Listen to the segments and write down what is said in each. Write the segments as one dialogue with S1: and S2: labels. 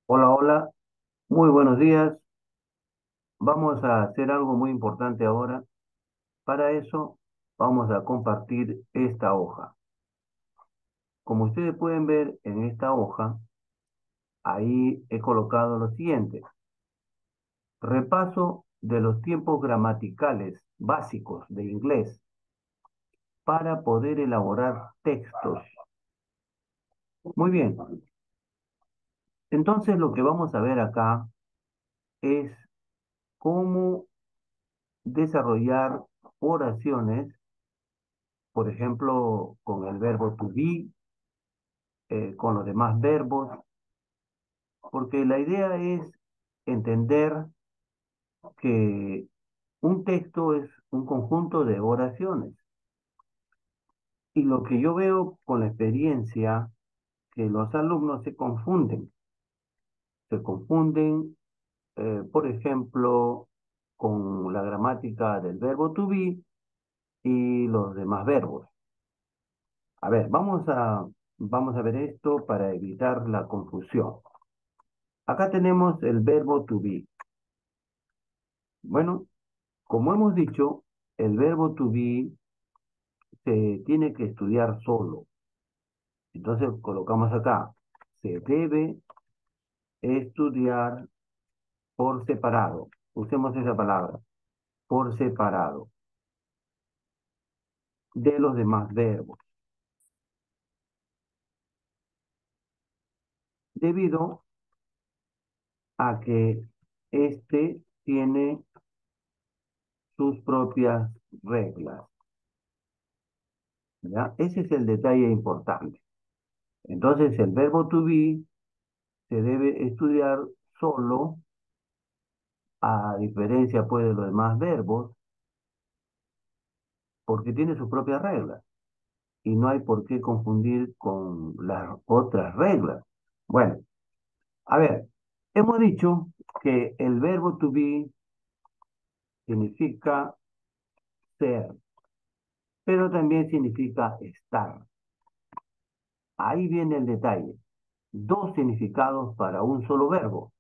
S1: Hola, hola, muy buenos días. Vamos a hacer algo muy importante ahora. Para eso vamos a compartir esta hoja. Como ustedes pueden ver en esta hoja, ahí he colocado lo siguiente. Repaso de los tiempos gramaticales básicos de inglés para poder elaborar textos. Muy bien. Entonces lo que vamos a ver acá es cómo desarrollar oraciones, por ejemplo, con el verbo to be, con los demás verbos, porque la idea es entender que un texto es un conjunto de oraciones. Y lo que yo veo con la experiencia, que los alumnos se confunden, por ejemplo, con la gramática del verbo to be y los demás verbos. A ver, vamos a ver esto para evitar la confusión. Acá tenemos el verbo to be. Bueno, como hemos dicho, el verbo to be se tiene que estudiar solo. Entonces colocamos acá, se debe estudiar por separado. Usemos esa palabra, por separado, de los demás verbos, debido a que este tiene sus propias reglas. ¿Ya? Ese es el detalle importante. Entonces el verbo to be se debe estudiar solo, a diferencia pues de los demás verbos, porque tiene sus propias reglas y no hay por qué confundir con las otras reglas. Bueno, a ver, hemos dicho que el verbo to be significa ser, pero también significa estar. Ahí viene el detalle. Dos significados para un solo verbo.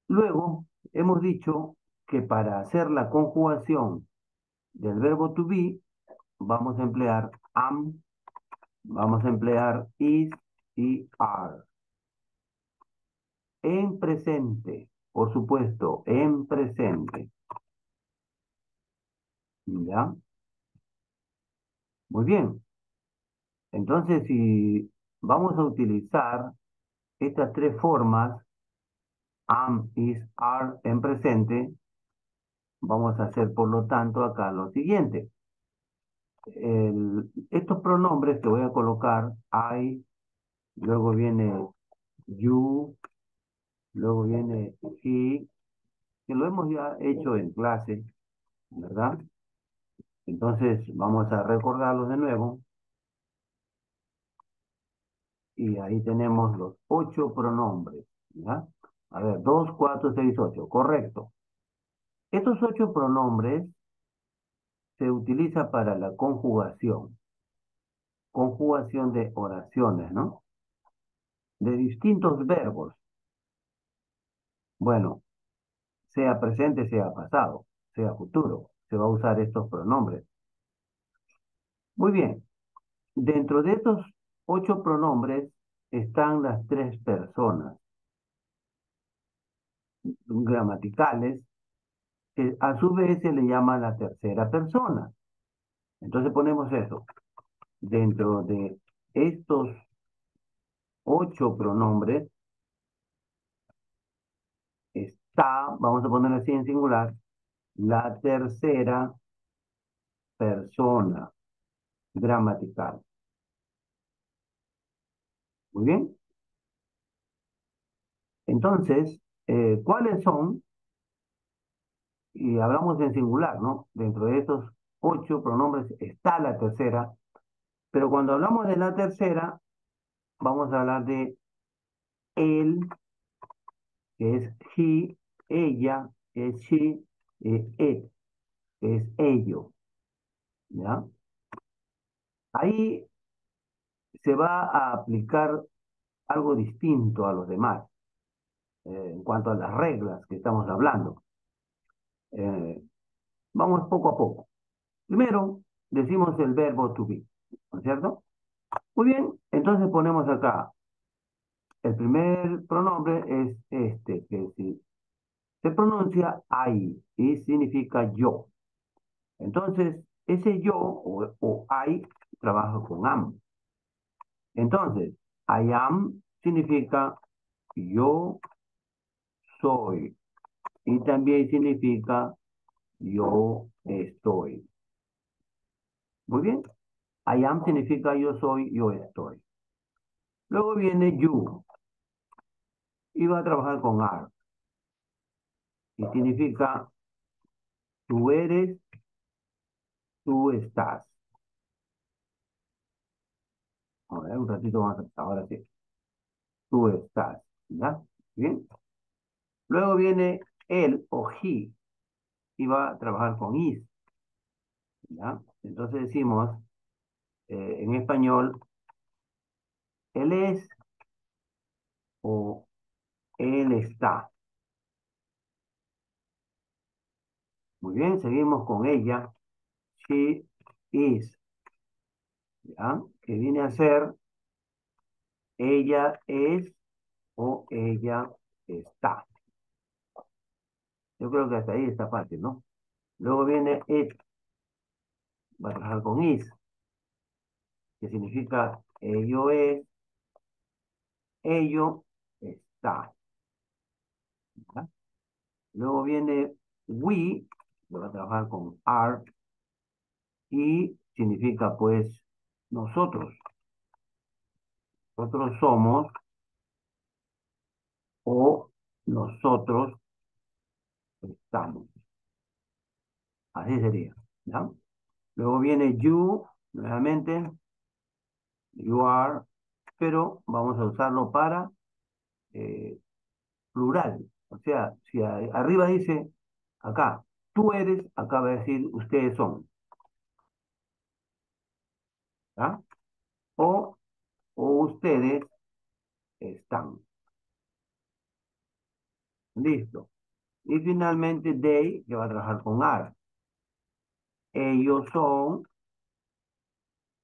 S1: Luego, hemos dicho que para hacer la conjugación del verbo to be, vamos a emplear am, vamos a emplear is y are. En presente, por supuesto, en presente. ¿Ya? Muy bien. Entonces, si vamos a utilizar estas tres formas, am, is, are, en presente, vamos a hacer, por lo tanto, acá lo siguiente. Estos pronombres que voy a colocar, I, luego viene you, luego viene he, que lo hemos ya hecho en clase, ¿verdad? Entonces, vamos a recordarlos de nuevo. Y ahí tenemos los 8 pronombres, ¿ya? A ver, 2, 4, 6, 8, correcto. Estos 8 pronombres se utilizan para la conjugación de oraciones, ¿no? De distintos verbos. Bueno, sea presente, sea pasado, sea futuro, se va a usar estos pronombres. Muy bien, dentro de estos 8 pronombres están las tres personas gramaticales, que a su vez se le llama la tercera persona. Entonces ponemos eso. Dentro de estos 8 pronombres está, vamos a poner así en singular, la tercera persona gramatical. Muy bien. Entonces, ¿cuáles son? Y hablamos en singular, ¿no? Dentro de estos 8 pronombres está la tercera, pero cuando hablamos de la tercera, vamos a hablar de él, que es he, ella, que es she, it, que es ello, ¿ya? Ahí se va a aplicar algo distinto a los demás en cuanto a las reglas que estamos hablando. Eh, Vamos poco a poco. Primero, decimos el verbo to be, ¿no es cierto? Muy bien, entonces ponemos acá, el primer pronombre es este, que se pronuncia I y significa yo. Entonces, ese yo o I trabaja con am. Entonces, I am significa yo soy y también significa yo estoy. Muy bien. I am significa yo soy, yo estoy. Luego viene you y va a trabajar con are y significa tú eres, tú estás. A ver, un ratito más, ahora sí. Tú estás, ¿ya? Bien. Luego viene él o he y va a trabajar con is, ¿ya? Entonces decimos en español, él es o él está. Muy bien, seguimos con ella. She is, ¿ya? Que viene a ser ella es o ella está. Yo creo que hasta ahí está fácil, ¿no? Luego viene it, va a trabajar con is, que significa ello es, ello está, ¿ya? Luego viene we, que va a trabajar con are, y significa pues nosotros. Nosotros somos o nosotros estamos. Así sería, ¿ya? Luego viene you, nuevamente, you are, pero vamos a usarlo para eh, plural. O sea, si arriba dice, acá, tú eres, acá va a decir, ustedes son, ¿ya? O ustedes están. Listo. Y finalmente, they, que va a trabajar con are. Ellos son,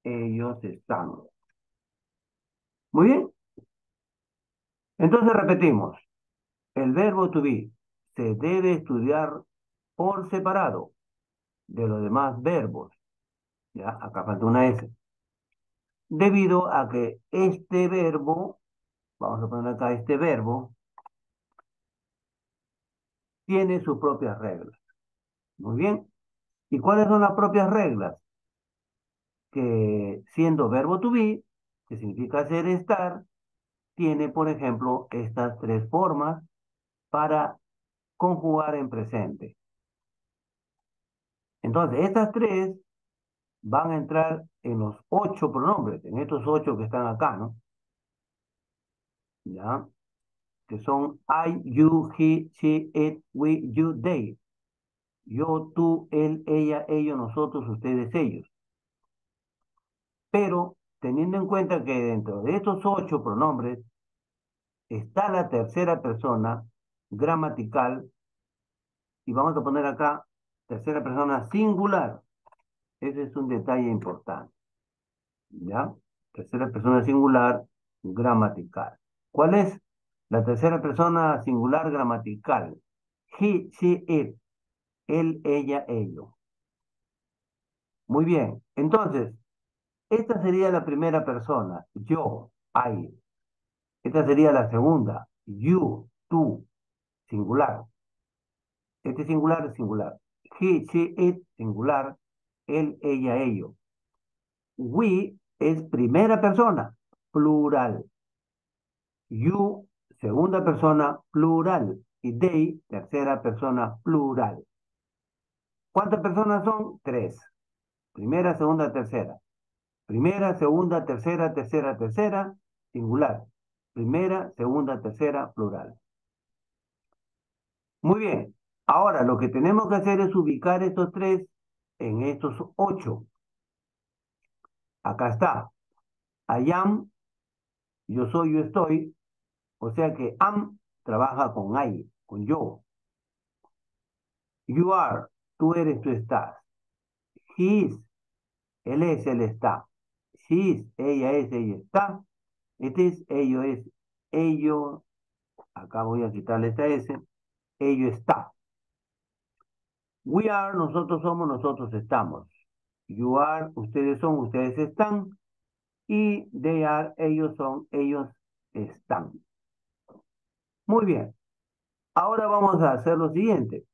S1: ellos están. Muy bien. Entonces repetimos. El verbo to be se debe estudiar por separado de los demás verbos. Ya, acá falta una S. Debido a que este verbo, vamos a poner acá este verbo, tiene sus propias reglas. Muy bien. ¿Y cuáles son las propias reglas? Que siendo verbo to be, que significa ser, estar, tiene, por ejemplo, estas tres formas para conjugar en presente. Entonces, estas tres van a entrar en los 8 pronombres, en estos 8 que están acá, ¿no? ¿Ya? Que son I, you, he, she, it, we, you, they. Yo, tú, él, ella, ellos, nosotros, ustedes, ellos. Pero teniendo en cuenta que dentro de estos 8 pronombres está la tercera persona gramatical, y vamos a poner acá tercera persona singular. Ese es un detalle importante, ¿ya? Tercera persona singular gramatical. ¿Cuál es la tercera persona singular gramatical? He, she, it. Él, ella, ello. Muy bien. Entonces, esta sería la primera persona. Yo, I. Esta sería la segunda. You, tú, singular. Este singular es singular. He, she, it, singular. Él, ella, ello. We es primera persona, plural. You, segunda persona, plural. Y they, tercera persona, plural. ¿Cuántas personas son? Tres. Primera, segunda, tercera. Primera, segunda, tercera, tercera, tercera, singular. Primera, segunda, tercera, plural. Muy bien. Ahora lo que tenemos que hacer es ubicar estos tres en estos 8. Acá está. I am, Yo soy, yo estoy. O sea que am trabaja con I, con yo. You are, tú eres, tú estás. He is, él es, él está. She is, ella es, ella está. It is, ello es, ello. Acá voy a quitarle esta S. Ello está. We are, nosotros somos, nosotros estamos. You are, ustedes son, ustedes están. Y they are, ellos son, ellos están. Muy bien. Ahora vamos a hacer lo siguiente.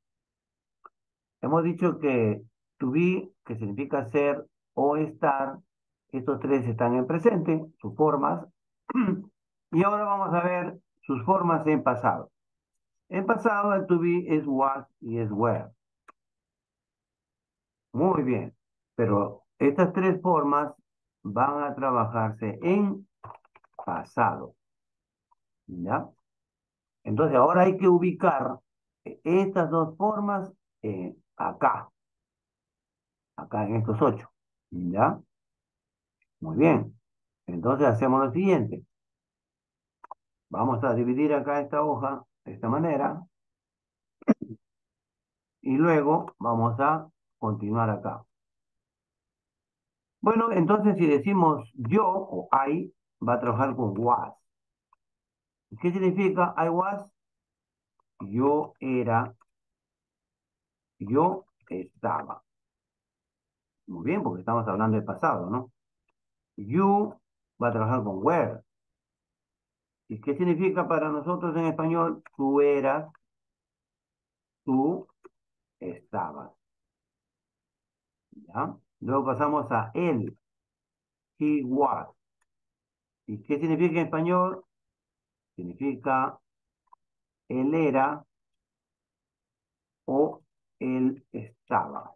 S1: Hemos dicho que to be, que significa ser o estar, estos tres están en presente, sus formas. Y ahora vamos a ver sus formas en pasado. En pasado el to be es was y es were. Muy bien. Pero estas tres formas van a trabajarse en pasado. ¿Ya? Entonces ahora hay que ubicar estas dos formas acá, acá en estos ocho. ¿Ya? Muy bien. Entonces hacemos lo siguiente. Vamos a dividir acá esta hoja de esta manera y luego vamos a continuar acá. Bueno, entonces si decimos yo o I, va a trabajar con was. ¿Qué significa I was? Yo era, yo estaba. Muy bien, porque estamos hablando del pasado, ¿no? You va a trabajar con were. ¿Y qué significa para nosotros en español? Tú eras, tú estabas. ¿Ya? Luego pasamos a él. He was. ¿Y qué significa en español? Significa él era o él estaba.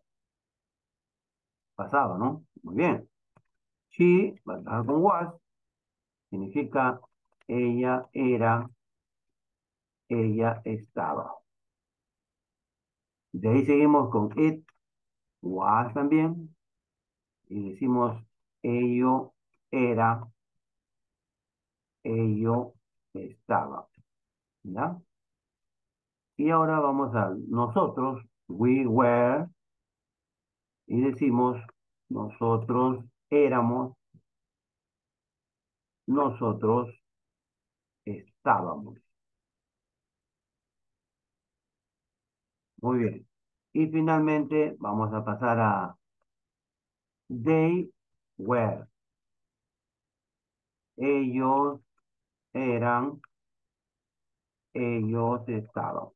S1: Pasado, ¿no? Muy bien. She, va a trabajar con was, significa ella era, ella estaba. De ahí seguimos con it, was también, y decimos ello era, ello estaba. ¿Ya? Y ahora vamos a nosotros, we were, y decimos nosotros éramos, nosotros estábamos. Muy bien. Y finalmente vamos a pasar a they were. Ellos eran, ellos estaban.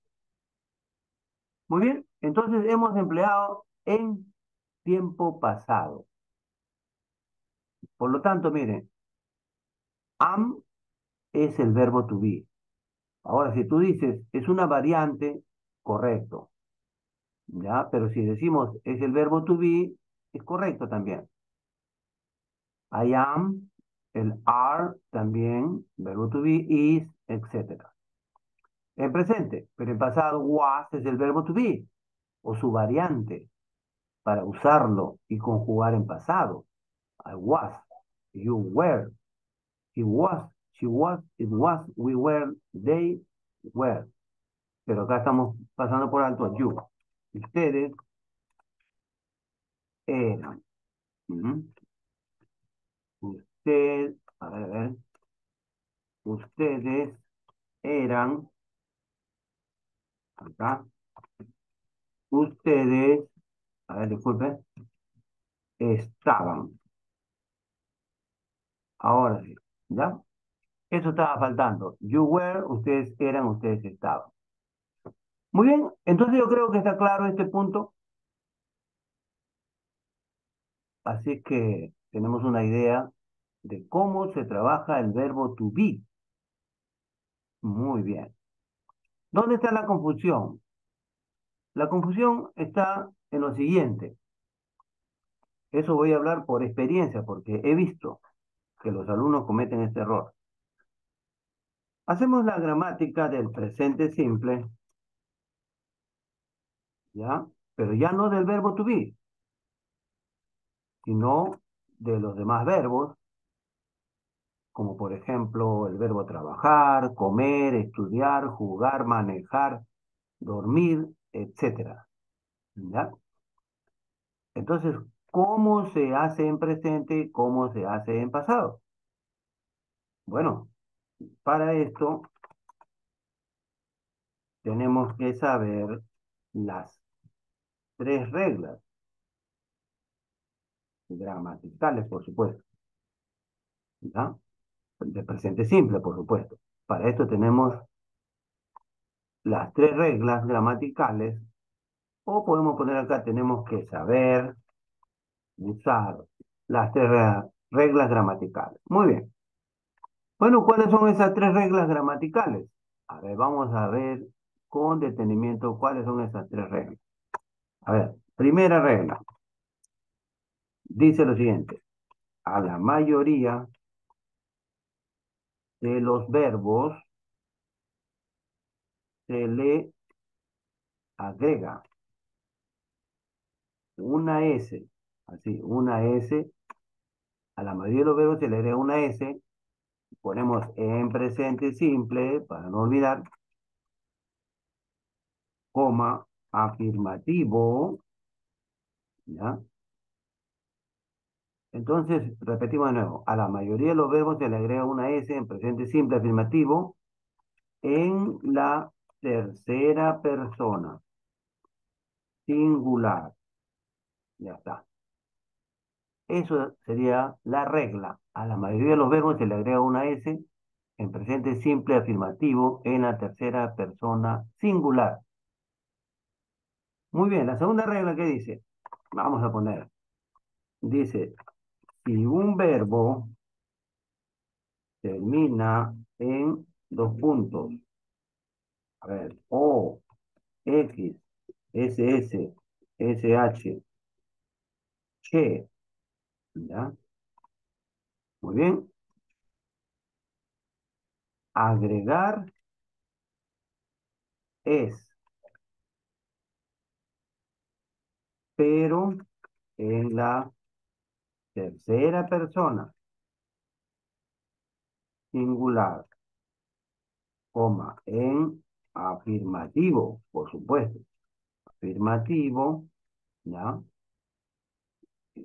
S1: Muy bien. Entonces hemos empleado en tiempo pasado. Por lo tanto, miren, am es el verbo to be. Ahora, si tú dices es una variante, correcto. ¿Ya? Pero si decimos es el verbo to be, es correcto también. I am, el are también, verbo to be, is, etcétera. En presente, pero en pasado was es el verbo to be o su variante para usarlo y conjugar en pasado. I was, you were, he was, she was, it was, we were, they were. Pero acá estamos pasando por alto a you. Ustedes eran. Ujú. Usted, a ver, ustedes eran, acá, ustedes, a ver, disculpe, estaban. Ahora sí, ¿ya? Eso estaba faltando. You were, ustedes eran, ustedes estaban. Muy bien, entonces yo creo que está claro este punto, así que tenemos una idea de cómo se trabaja el verbo to be. Muy bien. ¿Dónde está la confusión? La confusión está en lo siguiente. Eso voy a hablar por experiencia, porque he visto que los alumnos cometen este error. Hacemos la gramática del presente simple, ¿ya? Pero ya no del verbo to be, sino de los demás verbos como por ejemplo el verbo trabajar, comer, estudiar, jugar, manejar, dormir, etcétera. ¿Ya? Entonces, ¿cómo se hace en presente? ¿Cómo se hace en pasado? Bueno, para esto tenemos que saber las tres reglas gramaticales, por supuesto, ¿ya? De presente simple, por supuesto. Para esto tenemos las tres reglas gramaticales, o podemos poner acá, tenemos que saber usar las tres reglas gramaticales. Muy bien. Bueno, ¿cuáles son esas tres reglas gramaticales? A ver, vamos a ver con detenimiento cuáles son esas tres reglas. A ver, primera regla. Dice lo siguiente. A la mayoría de los verbos se le agrega una S. Así, una S. A la mayoría de los verbos se le agrega una S. Ponemos en presente simple, para no olvidar, coma, afirmativo, ¿ya? Entonces, repetimos de nuevo. A la mayoría de los verbos se le agrega una S en presente simple afirmativo en la tercera persona, singular. Ya está. Eso sería la regla. A la mayoría de los verbos se le agrega una S en presente simple afirmativo en la tercera persona singular. Muy bien, la segunda regla que dice, vamos a poner, dice, si un verbo termina en dos puntos, a ver, O, X, SS, SH, che, ¿ya? Muy bien. Agregar es, pero en la tercera persona, singular, coma, en afirmativo, por supuesto. Afirmativo, ¿ya?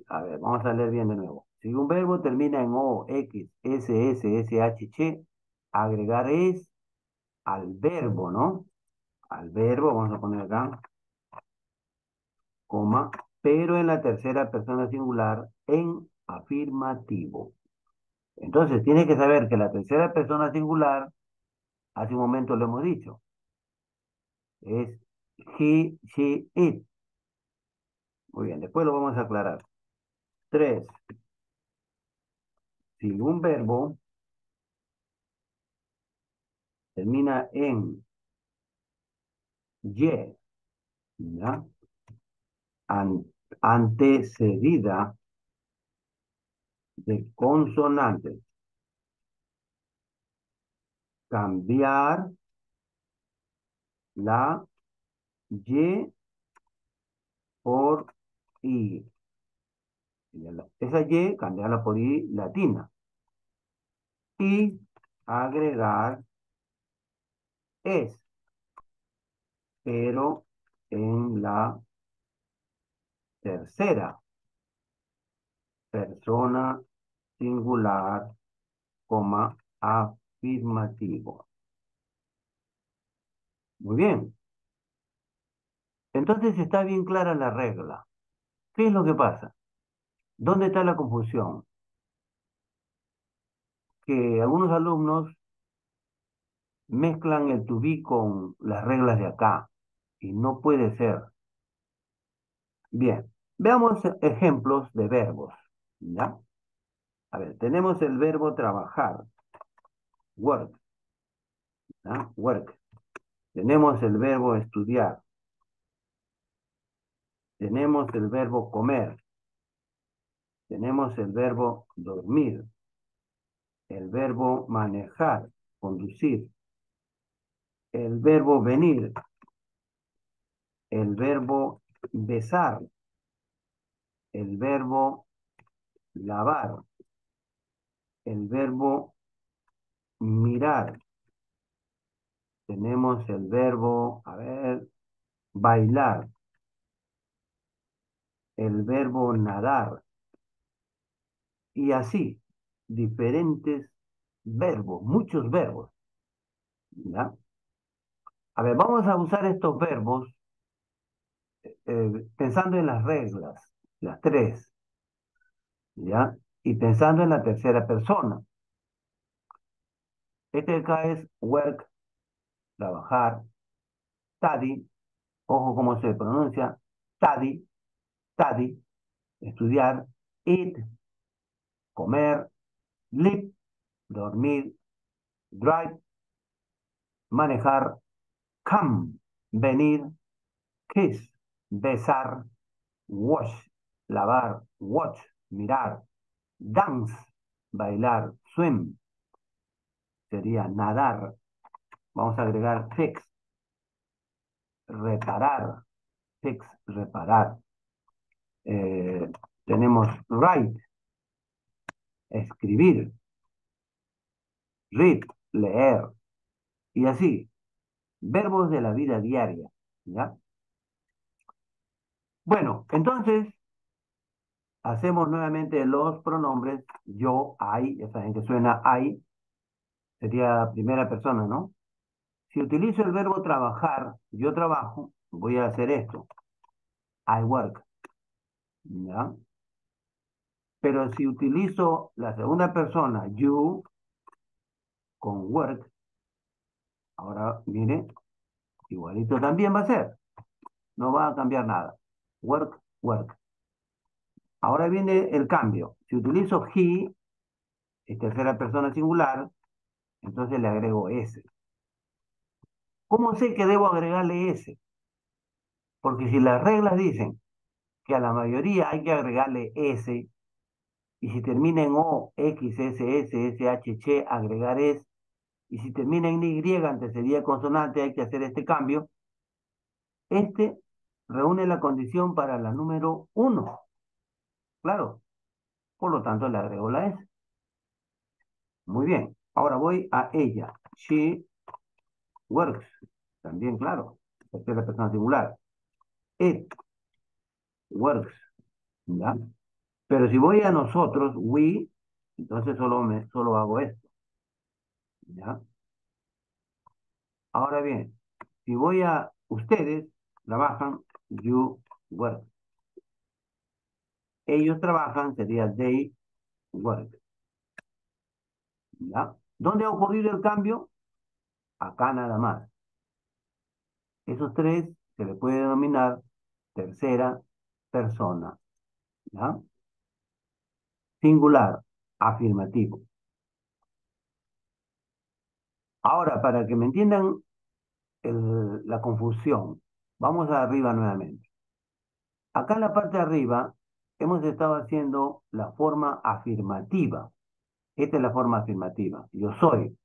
S1: A ver, vamos a leer bien de nuevo. Si un verbo termina en O, X, S, S, S, H, Che, agregar es al verbo, ¿no? Al verbo, vamos a poner acá, coma, pero en la tercera persona singular en afirmativo. Entonces, tienes que saber que la tercera persona singular, hace un momento lo hemos dicho, es he, she, it. Muy bien, después lo vamos a aclarar. Tres, si un verbo termina en ye, ¿ya? Antecedida de consonantes, cambiar la y por i. Esa y, cambiarla por i latina. Y agregar es, pero en la tercera persona singular, coma, afirmativo. Muy bien. Entonces está bien clara la regla. ¿Qué es lo que pasa? ¿Dónde está la confusión? Que algunos alumnos mezclan el to be con las reglas de acá y no puede ser. Bien, veamos ejemplos de verbos, ¿ya? A ver, tenemos el verbo trabajar, work, ¿ya? Work. Tenemos el verbo estudiar. Tenemos el verbo comer. Tenemos el verbo dormir. El verbo manejar, conducir. El verbo venir. El verbo besar. El verbo lavar. El verbo mirar. Tenemos el verbo, a ver, bailar. El verbo nadar. Y así, diferentes verbos, muchos verbos. ¿Ya? A ver, vamos a usar estos verbos pensando en las reglas, las tres, ¿ya? Y pensando en la tercera persona. Este acá es work, trabajar, study, ojo cómo se pronuncia, study, study, estudiar, eat, comer, live, dormir, drive, manejar, come, venir, kiss, besar, wash, lavar, watch, mirar, dance, bailar, swim, sería nadar. Vamos a agregar fix, reparar, fix, reparar. Eh, tenemos write, escribir, read, leer, y así, verbos de la vida diaria, ¿ya? Bueno, entonces hacemos nuevamente los pronombres yo, I, esa gente suena I, sería primera persona, ¿no? Si utilizo el verbo trabajar, yo trabajo, voy a hacer esto, I work, ¿ya? Pero si utilizo la segunda persona, you, con work, ahora mire, igualito también va a ser, no va a cambiar nada. Work, work. Ahora viene el cambio. Si utilizo he, es tercera persona singular, entonces le agrego s. ¿Cómo sé que debo agregarle s? Porque si las reglas dicen que a la mayoría hay que agregarle s, y si termina en o, x, s, s, s, h, ch, agregar es, y si termina en y, antecedida consonante, hay que hacer este cambio. Este reúne la condición para la número 1. Claro, por lo tanto le agrego la S. Muy bien, ahora voy a ella. She works. También, claro, tercera persona singular. It works. ¿Ya? Pero si voy a nosotros, we, entonces solo hago esto. ¿Ya? Ahora bien, si voy a ustedes, trabajan, you work. Ellos trabajan, sería they work. ¿Ya? ¿Dónde ha ocurrido el cambio? Acá nada más. Esos tres se le puede denominar tercera persona, ¿ya? Singular, afirmativo. Ahora, para que me entiendan la confusión, vamos arriba nuevamente. Acá en la parte de arriba hemos estado haciendo la forma afirmativa. Esta es la forma afirmativa. Yo soy.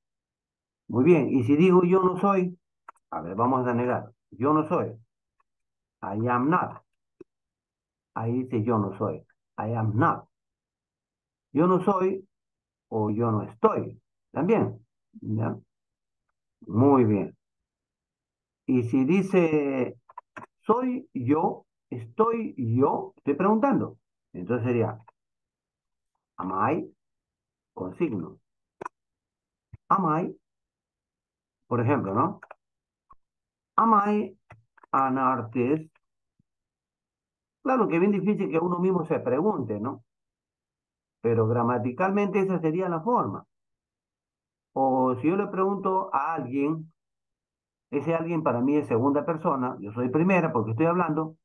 S1: Muy bien. Y si digo yo no soy, a ver, vamos a negar. Yo no soy. I am not. Ahí dice yo no soy. I am not. Yo no soy o yo no estoy. También. ¿Ya? Muy bien. Y si dice soy yo, estoy yo, estoy preguntando. Entonces sería am I con signo. Am I, por ejemplo, ¿no? Am I an artist? Claro que es bien difícil que uno mismo se pregunte, ¿no? Pero gramaticalmente esa sería la forma. O si yo le pregunto a alguien, ese alguien para mí es segunda persona, yo soy primera porque estoy hablando,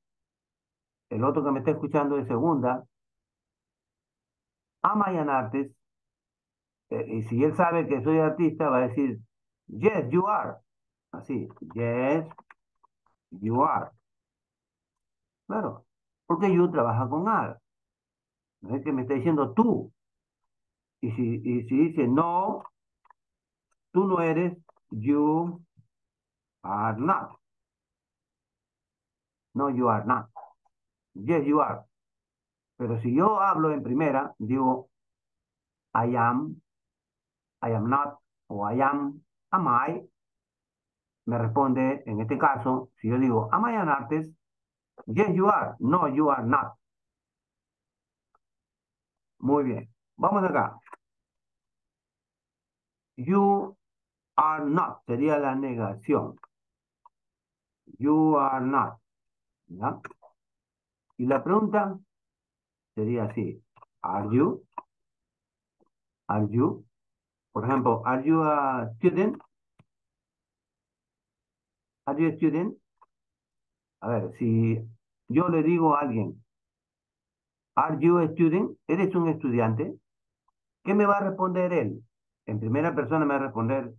S1: el otro que me está escuchando es segunda. Am I an artist? Y si él sabe que soy artista, va a decir, yes, you are. Así, yes, you are. Claro, porque you trabaja con are. No es que me está diciendo tú. Y si dice no, tú no eres, you are not. No, you are not. Yes, you are. Pero si yo hablo en primera, digo I am not, o I am I, me responde, en este caso, si yo digo, am I an artist? Yes, you are. No, you are not. Muy bien. Vamos acá. You are not. Sería la negación. You are not. ¿Ya? Y la pregunta sería así. Are you? Are you? Por ejemplo, are you a student? Are you a student? A ver, si yo le digo a alguien, are you a student? ¿Eres un estudiante? ¿Qué me va a responder él? En primera persona me va a responder,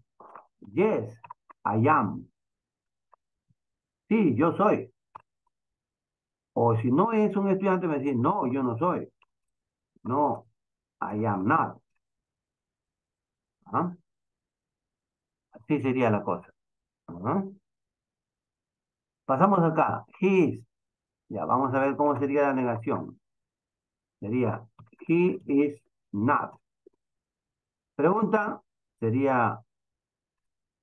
S1: yes, I am. Sí, yo soy. O si no es un estudiante, me va a decir, no, yo no soy. No, I am not. ¿Ah? Así sería la cosa. ¿Ah? Pasamos acá. He is. Ya, vamos a ver cómo sería la negación. Sería, he is not. Pregunta sería,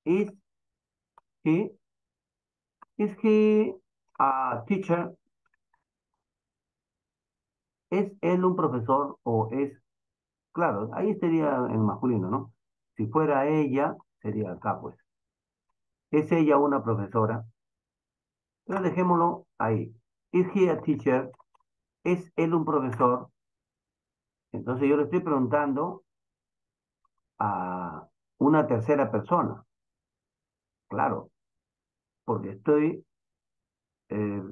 S1: is he, is he a teacher? ¿Es él un profesor o es, claro, ahí sería en masculino, ¿no? Si fuera ella, sería acá, pues. ¿Es ella una profesora? Pero dejémoslo ahí. Is he a teacher? ¿Es él un profesor? Entonces yo le estoy preguntando a una tercera persona, claro, porque estoy eh,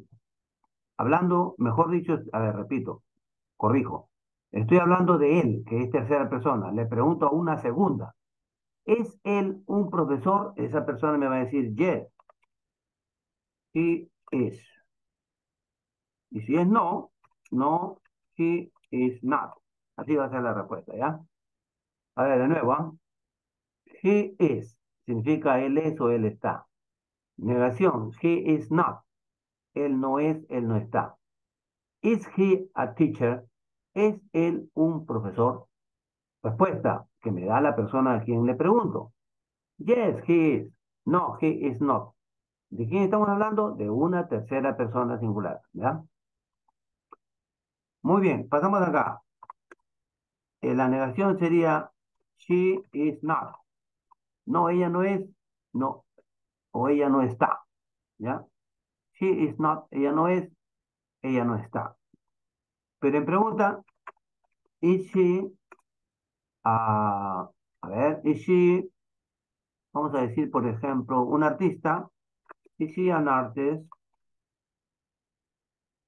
S1: hablando, mejor dicho, a ver, repito, corrijo. Estoy hablando de él, que es tercera persona. Le pregunto a una segunda. ¿Es él un profesor? Esa persona me va a decir, yes, he is. Y si es no, no, he is not. Así va a ser la respuesta, ¿ya? A ver, de nuevo, ¿ah? He is significa él es o él está. Negación, he is not. Él no es, él no está. Is he a teacher? ¿Es él un profesor? Respuesta que me da la persona a quien le pregunto. Yes, he is. No, he is not. ¿De quién estamos hablando? De una tercera persona singular, ¿ya? Muy bien, pasamos acá. La negación sería she is not. No, ella no es, no, o ella no está, ¿ya? She is not, ella no es, ella no está. Pero en pregunta, is she, a ver, is she, vamos a decir, por ejemplo, un artista, is she an artist?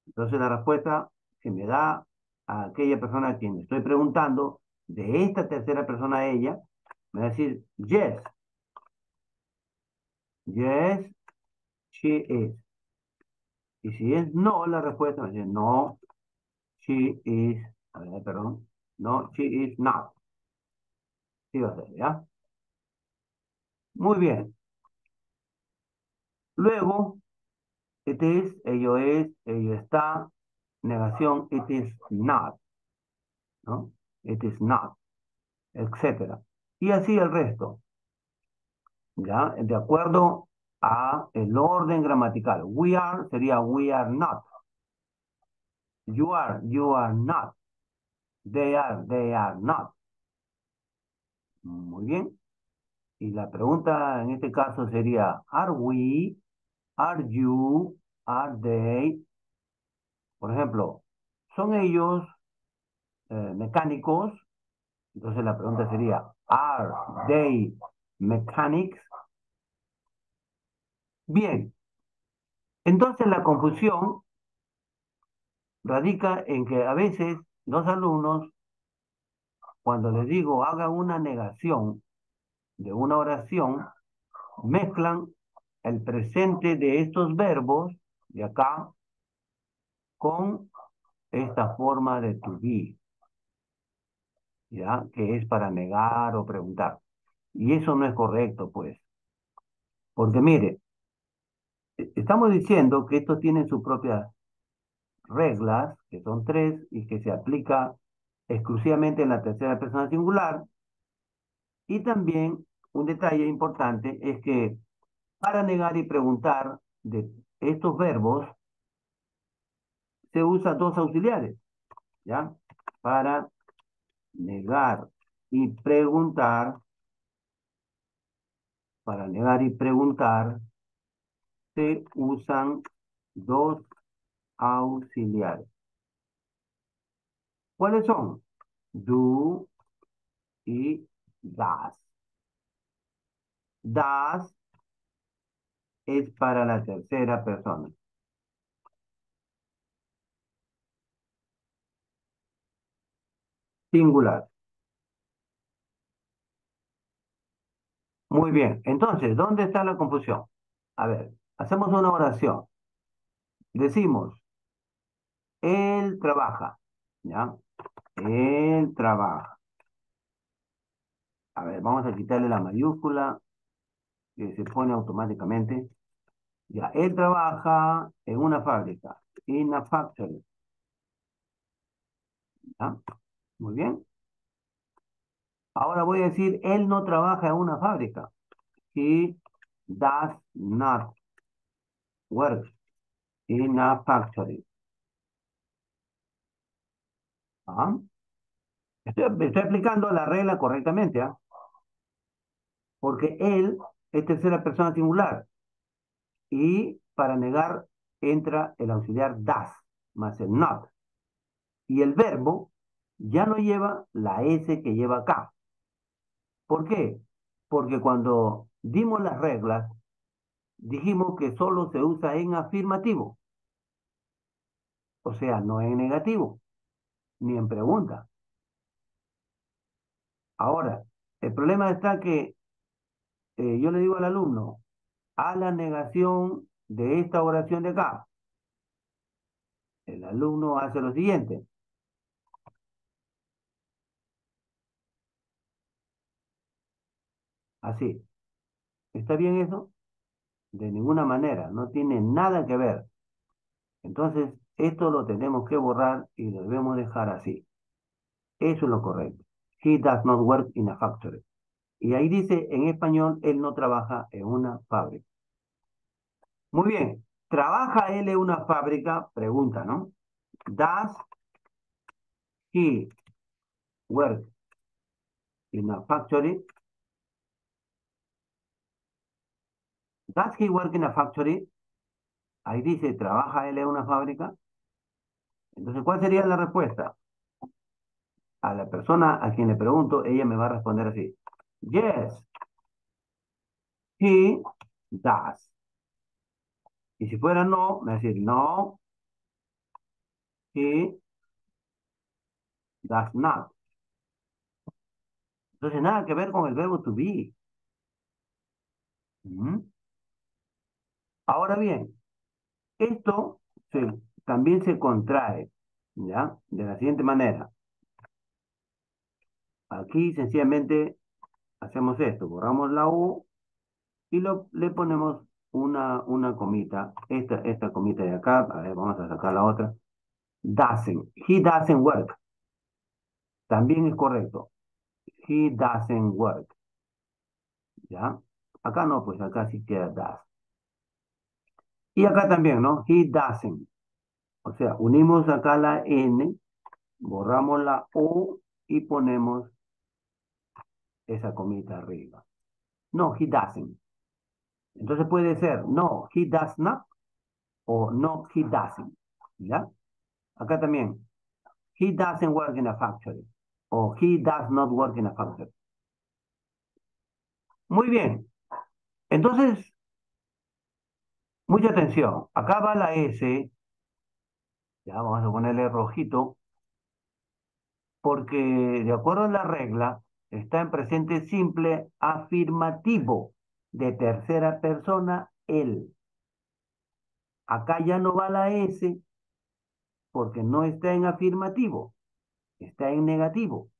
S1: Entonces la respuesta que me da a aquella persona a quien estoy preguntando, de esta tercera persona a ella, me va a decir, yes, yes, she is. Y si es no, la respuesta me dice, no, she is, a ver, perdón, no, she is not. Sí va a ser, ¿ya? Muy bien. Luego, it is, ello está, negación, it is not, ¿no? It is not, etcétera. Y así el resto, ¿ya? De acuerdo a el orden gramatical. We are sería we are not. You are not. They are not. Muy bien. Y la pregunta en este caso sería, are we, are you, are they? Por ejemplo, ¿son ellos mecánicos? Entonces la pregunta sería, are they mechanics? Bien, entonces la confusión radica en que a veces los alumnos, cuando les digo hagan una negación de una oración, mezclan el presente de estos verbos de acá con esta forma de to be, ¿ya? Que es para negar o preguntar. Y eso no es correcto, pues. Porque mire, estamos diciendo que estos tienen sus propias reglas, que son tres, y que se aplica exclusivamente en la tercera persona singular, y también un detalle importante es que para negar y preguntar de estos verbos se usan dos auxiliares, ¿ya? Para negar y preguntar, para negar y preguntar, se usan dos auxiliares. ¿Cuáles son? Do y das. Das es para la tercera persona. Singular. Muy bien. Entonces, ¿dónde está la confusión? A ver, hacemos una oración. Decimos, él trabaja. ¿Ya? Él trabaja. A ver, vamos a quitarle la mayúscula que se pone automáticamente. Ya, él trabaja en una fábrica. In a factory. ¿Ya? Muy bien. Ahora voy a decir, él no trabaja en una fábrica. He does not work in a factory. ¿Ah? Estoy aplicando la regla correctamente, ¿ah? Porque él es tercera persona singular y para negar entra el auxiliar das más el not. Y el verbo ya no lleva la S que lleva acá. ¿Por qué? Porque cuando dimos las reglas, dijimos que solo se usa en afirmativo, o sea, no en negativo, ni en pregunta. Ahora, el problema está que yo le digo al alumno, a la negación de esta oración de acá, el alumno hace lo siguiente. Así. ¿Está bien eso? De ninguna manera, no tiene nada que ver. Entonces, esto lo tenemos que borrar y lo debemos dejar así. Eso es lo correcto. He does not work in a factory. Y ahí dice en español, él no trabaja en una fábrica. Muy bien. ¿Trabaja él en una fábrica? Pregunta, ¿no? Does he work in a factory? Does he work in a factory? Ahí dice, ¿trabaja él en una fábrica? Entonces, ¿cuál sería la respuesta? A la persona a quien le pregunto, ella me va a responder así. Yes, he does. Y si fuera no, me va a decir, no, he does not. Entonces, nada que ver con el verbo to be. ¿Mm? Ahora bien, esto también se contrae, ¿ya? De la siguiente manera. Aquí sencillamente hacemos esto, borramos la U y le ponemos una comita, esta comita de acá, a ver, vamos a sacar la otra. Doesn't, he doesn't work, también es correcto. He doesn't work, ¿ya? Acá no, pues acá sí queda does. Y acá también, ¿no? He doesn't. O sea, unimos acá la N, borramos la O y ponemos esa comita arriba. No, he doesn't. Entonces puede ser, no, he does not o no, he doesn't. ¿Ya? Acá también, he doesn't work in a factory o he does not work in a factory. Muy bien. Entonces, mucha atención. Acá va la S, ya vamos a ponerle rojito, porque de acuerdo a la regla, está en presente simple afirmativo de tercera persona, él. Acá ya no va la S porque no está en afirmativo, está en negativo.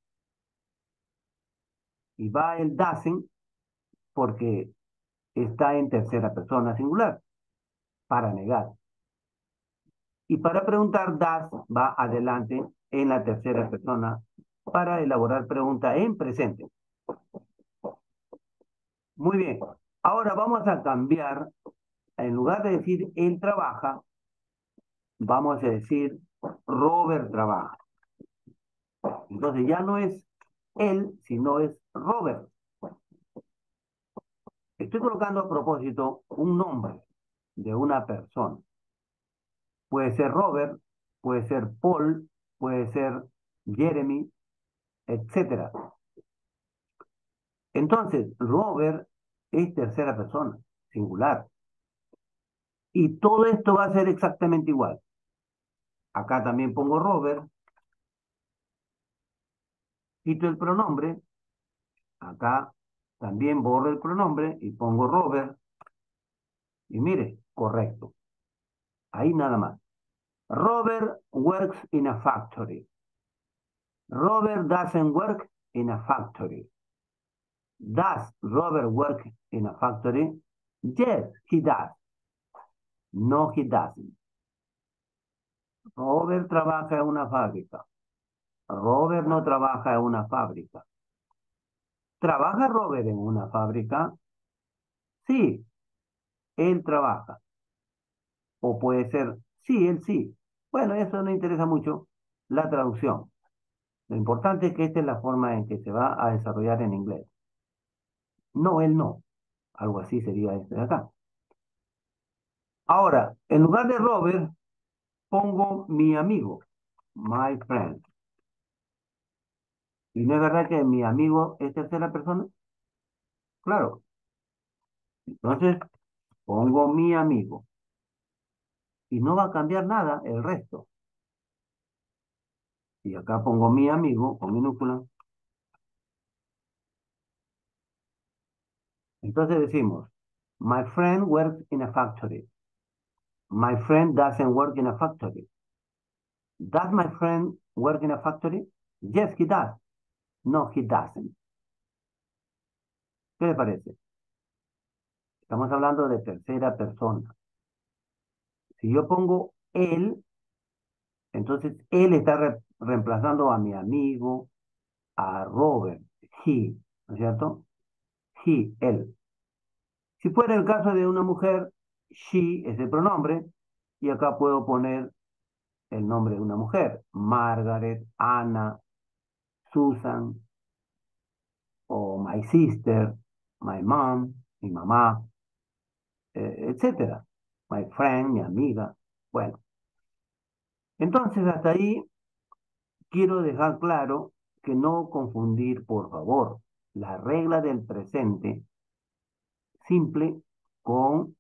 S1: Y va el doesn't porque está en tercera persona singular, para negar. Y para preguntar, does va adelante en la tercera persona para elaborar pregunta en presente. Muy bien. Ahora vamos a cambiar, en lugar de decir él trabaja, vamos a decir Robert trabaja. Entonces ya no es él, sino es Robert. Estoy colocando a propósito un nombre de una persona. Puede ser Robert, puede ser Paul, puede ser Jeremy, etcétera. Entonces, Robert es tercera persona, singular. Y todo esto va a ser exactamente igual. Acá también pongo Robert, quito el pronombre, acá también borro el pronombre y pongo Robert. Y mire, correcto. Ahí nada más. Robert works in a factory. Robert doesn't work in a factory. Does Robert work in a factory? Yes, he does. No, he doesn't. Robert trabaja en una fábrica. Robert no trabaja en una fábrica. ¿Trabaja Robert en una fábrica? Sí, él trabaja. O puede ser, sí, él sí. Bueno, eso no interesa mucho la traducción. Lo importante es que esta es la forma en que se va a desarrollar en inglés. No, él no. Algo así sería este de acá. Ahora, en lugar de Robert, pongo mi amigo, my friend. ¿Y no es verdad que mi amigo es tercera persona? Claro. Entonces, pongo mi amigo. Y no va a cambiar nada el resto. Y acá pongo mi amigo con minúscula. Entonces decimos, my friend works in a factory. My friend doesn't work in a factory. Does my friend work in a factory? Yes, he does. No, he doesn't. ¿Qué le parece? Estamos hablando de tercera persona. Si yo pongo él, entonces él está reemplazando a mi amigo, a Robert, he, ¿no es cierto? He, él. Si fuera el caso de una mujer, she es el pronombre, y acá puedo poner el nombre de una mujer, Margaret, Anna, Susan, o my sister, my mom, mi mamá, etcétera. My friend, mi amiga. Bueno, entonces hasta ahí quiero dejar claro que no confundir, por favor, la regla del presente simple con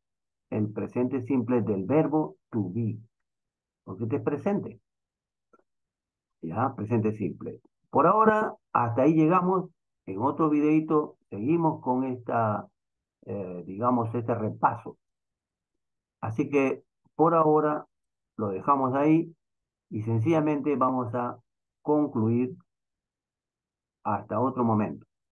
S1: el presente simple del verbo to be, porque este es presente, ya, presente simple. Por ahora, hasta ahí llegamos. En otro videito seguimos con esta, digamos, este repaso. Así que por ahora lo dejamos ahí y sencillamente vamos a concluir hasta otro momento.